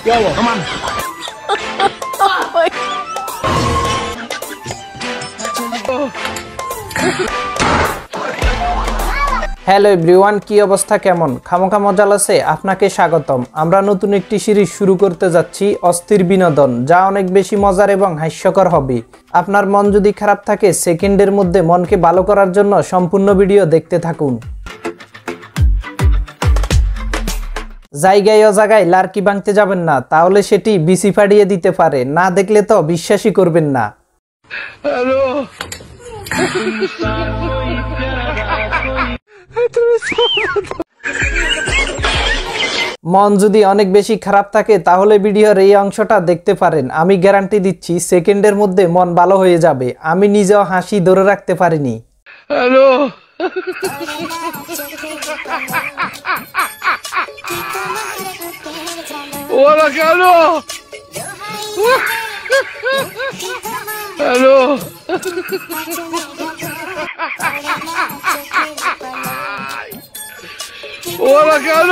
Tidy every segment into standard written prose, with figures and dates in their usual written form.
Hello everyone, কি অবস্থা, কেমন? খামোখা মজা আছে আপনাকে স্বাগতম। আমরা নতুন একটি সিরিজ শুরু করতে যাচ্ছি, অস্থির বিনোদন, যা অনেক বেশি মজার এবং হাস্যকর হবে। আপনার মন যদি খারাপ থাকে, সেকেন্ডের মধ্যে মনকে ভালো করার জন্য সম্পূর্ণ ভিডিও দেখতে থাকুন। জায়গায় অজায়গায় লার্কি ভাঙতে যাবেন না, তাহলে সেটি বিসি ফাড়িয়ে দিতে পারে। না দেখলে তো বিশ্বাসই করবেন না। হ্যালো, মন যদি অনেক বেশি খারাপ থাকে তাহলে ভিডিওর এই অংশটা দেখতে পারেন। আমি গ্যারান্টি দিচ্ছি সেকেন্ডের মধ্যে মন ভালো হয়ে যাবে। আমি নিজেও হাসি ধরে রাখতে পারিনি। হ্যালো, ওরা কেন? হ্যালো, ওরা কেন?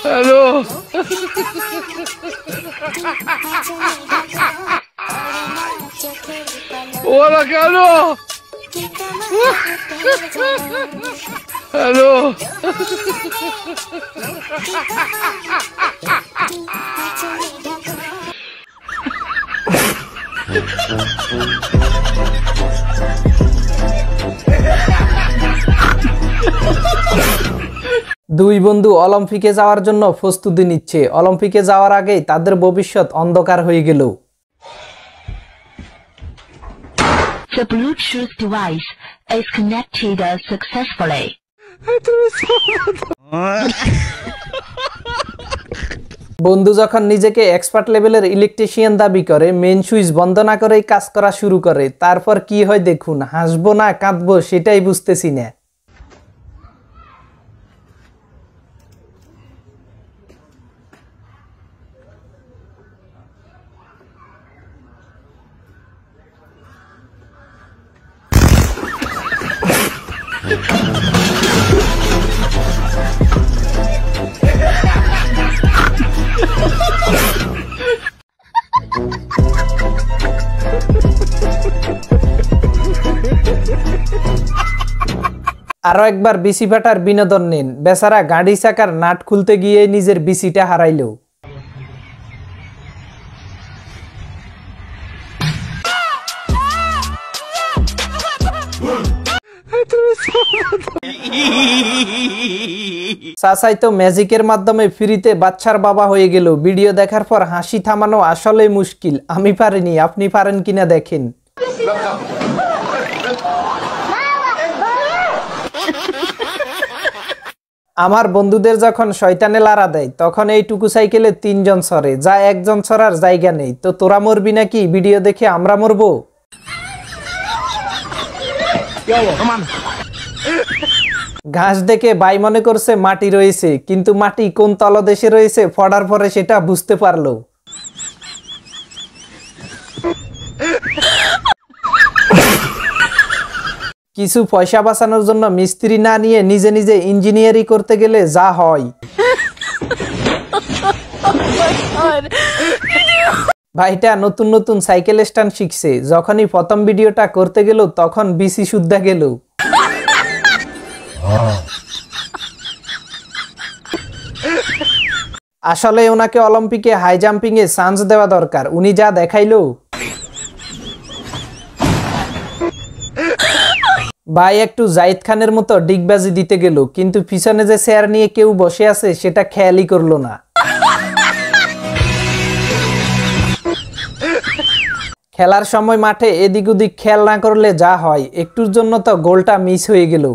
হ্যালো, ওরা কেন? হ্যালো, দুই বন্ধু অলিম্পিকে যাওয়ার জন্য প্রস্তুতি নিচ্ছে। অলিম্পিকে যাওয়ার আগেই তাদের ভবিষ্যৎ অন্ধকার হয়ে গেল। The Bluetooth device is connected successfully. বন্ধু যখন নিজেকে এক্সপার্ট লেভেলের ইলেকট্রিশিয়ান দাবি করে, মেইন সুইচ বন্ধ না করেই কাজ করা শুরু করে, তারপর কি হয় দেখুন। হাসবো না কাঁদবো সেটাই বুঝতেছি না। আরো একবার বিসি ফাটার বিনোদন নিন। বেচারা গাড়ি চাকার নাট খুলতে গিয়ে নিজের বিসিটা হারাইল। চাচাই তো ম্যাজিকের মাধ্যমে ফ্রিতে বাচ্চার বাবা হয়ে গেল। ভিডিও দেখার পর হাসি থামানো আসলে মুশকিল। আমি পারিনি, আপনি পারেন কিনা দেখেন। আমার বন্ধুদের যখন শয়তানে লারা দেয়, তখন এইটুকু সাইকেলে 3 জন সরে, যা একজন সরার জায়গা নেই। তো তোরা মরবি নাকি? ভিডিও দেখে আমরা মরবো? ঘাস দেখে ভাই মনে করছে মাটি রয়েছে, কিন্তু মাটি কোন তলদেশে রয়েছে ফড়ার পরে সেটা বুঝতে পারলো। কিছু পয়সা বাঁচানোর জন্য মিস্ত্রি না নিয়ে নিজে নিজে ইঞ্জিনিয়ারিং করতে গেলে যা হয়। ভাইটা নতুন নতুন সাইকেল স্ট্যান্ড শিখছে। যখনই প্রথম ভিডিওটা করতে গেল তখন বিসি শুদ্ধা গেল। আসলে ওনাকে অলিম্পিকে হাই জাম্পিং এ চান্স দেওয়া দরকার। উনি যা দেখাইলো। ভাই একটু জাহিদ খানের মতো ডিগবাজি দিতে গেল, কিন্তু পিছনে যে চেয়ার নিয়ে কেউ বসে আছে সেটা খেয়ালই করলো না। খেলার সময় মাঠে এদিক ওদিক খেয়াল না করলে যা হয়। একটুর জন্য তো গোলটা মিস হয়ে গেল।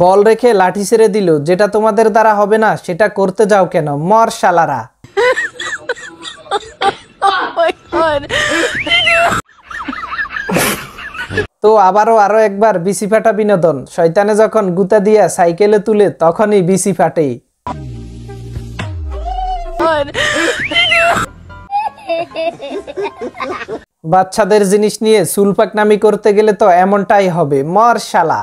বল রেখে লাঠি ছেড়ে দিল। যেটা তোমাদের দ্বারা হবে না সেটা করতে যাও কেন, মর শালারা। তো আরো একবার বিসি ফাটা বিনোদন। শয়তানে যখন গুতা দিয়া সাইকেলে তুলে তখনই বিসি ফাটে। বাচ্চাদের জিনিস নিয়ে চুলপাকনামি করতে গেলে তো এমনটাই হবে, মর শালা।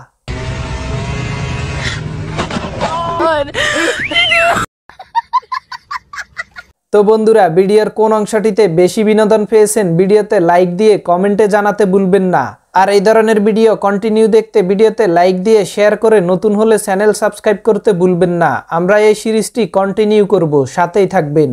তো বন্ধুরা, ভিডিওর কোন অংশটিতে বেশি বিনোদন পেয়েছেন ভিডিওতে লাইক দিয়ে কমেন্টে জানাতে ভুলবেন না। আর এই ধরনের ভিডিও কন্টিনিউ দেখতে ভিডিওতে লাইক দিয়ে শেয়ার করে নতুন হলে চ্যানেল সাবস্ক্রাইব করতে ভুলবেন না। আমরা এই সিরিজটি কন্টিনিউ করব, সাথেই থাকবেন।